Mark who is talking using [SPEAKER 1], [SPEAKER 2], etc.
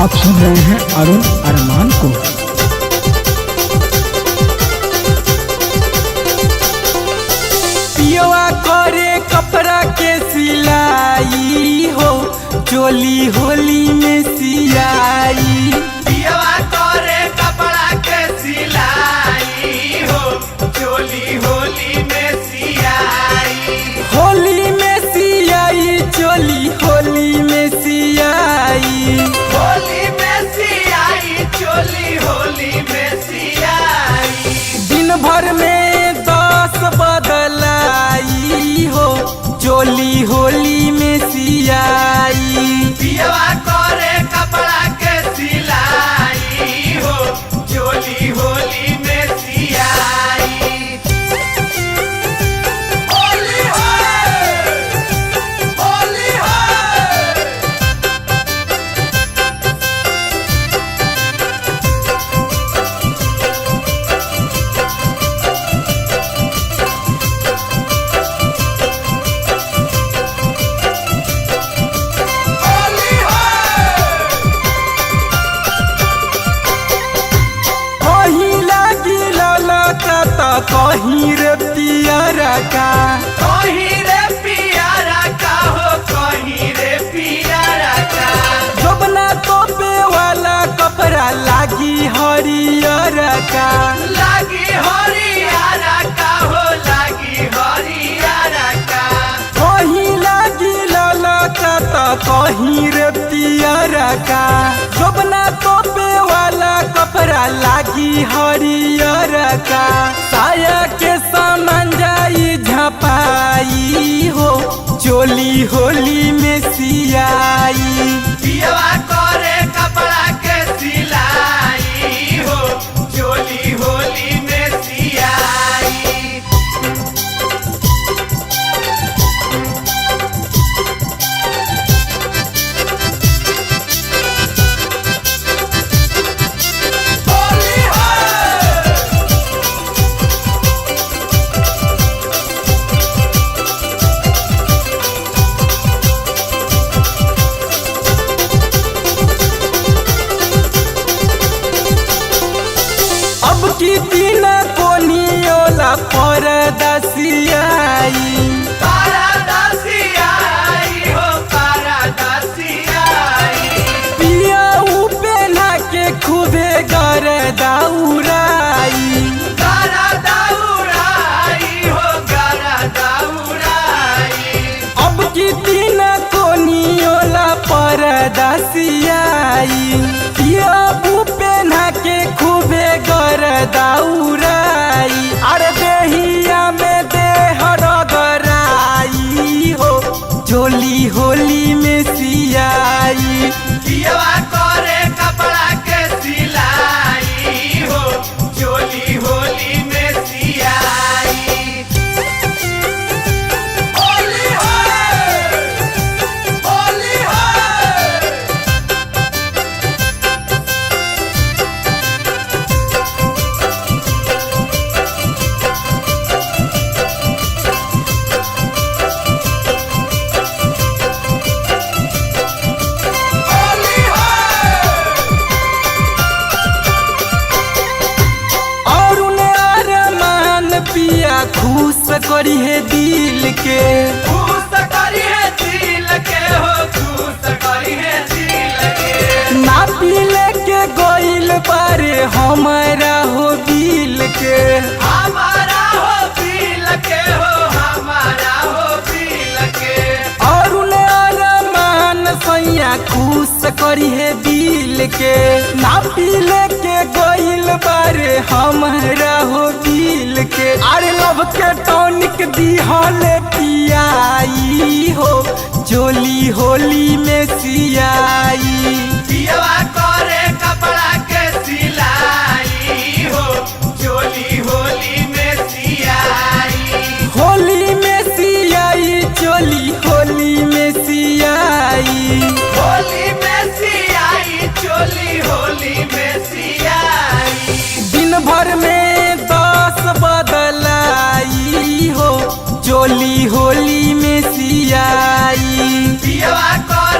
[SPEAKER 1] आप सुन रहे हैं अरुण अरमान को।
[SPEAKER 2] पियवा करे कपड़ा के सिलाई हो, चोली होली में सियाई।
[SPEAKER 3] पियवा करे कपड़ा के सिलाई हो, चोली होली में सियाई।
[SPEAKER 2] होली में सियाई, चोली होली में सियाई।
[SPEAKER 3] होली में सियाई, चोली होली में सियाई।
[SPEAKER 2] दिन भर में 10 बदलाई हो, चोली होली में सियाई।
[SPEAKER 3] पियवा करे कपड़ा के सिलाई हो, चोली होली में सियाई। होली हो, होली हो।
[SPEAKER 2] कहीं लागी ललका त कहीं रे पियरा का।
[SPEAKER 3] कहीं रे पियारा का हो, कहीं रे पियारा का।
[SPEAKER 2] जोबना तोपे वाला कपड़ा लागी हरियर का।
[SPEAKER 3] लागी हरियारा का हो, लागी हरियारा का।
[SPEAKER 2] कहीं लागी ललका त कहीं रे पियरा का। जोबना तोपे वाला कपड़ा लागी हरियर का। साया के सामान जाई झपाई हो, चोली होली में सियाई।
[SPEAKER 3] पियवा करे कपड़ा के सिलाई हो, चोली होली में सियाई। होली हो,
[SPEAKER 2] अब की दिन कोनियोला पर दसियाई।
[SPEAKER 3] पारदर्शियाई हो, पारदर्शियाई।
[SPEAKER 2] पिया पेना के खूबे गर दौराई।
[SPEAKER 3] गारा दौड़ाई हो, गारा दौड़ाई।
[SPEAKER 2] अब की दिन कोनियोला पर दसियाई। पिया पेना के खूबे गर दौराई। अरे देहिया में देह रगराई हो, चोली होली में सियाई।
[SPEAKER 3] पियवा करे कपड़ा के सिलाई हो, चोली होली में सियाई। होली हो, होली हो। होली हो,
[SPEAKER 2] और उन्हें अरमान पिया खुश करी है दिल के।
[SPEAKER 3] खुश करी है दिल के हो, खुश करी है दिल के।
[SPEAKER 2] ना पीले के गोइल बारे हमारा हो दिल के।
[SPEAKER 3] हमारा हो दिल के हो, हमारा हो दिल के।
[SPEAKER 2] और उन्हें अरमान सैया खुश करी है दिल के। ना पीले के गोइल बारे हमारा हो दिल के। अरे लव के टॉनिक दिहले पियाई हो, चोली होली में सियाई।
[SPEAKER 3] पियवा करे कपड़ा के सिलाई हो, चोली होली में सियाई।
[SPEAKER 2] होली में सियाई, चोली होली में सियाई।
[SPEAKER 3] होली में सियाई, चोली होली में सियाई।
[SPEAKER 2] दिन भर में 10 बदलाई हो, चोली होली में सियाई।
[SPEAKER 3] पियवा करे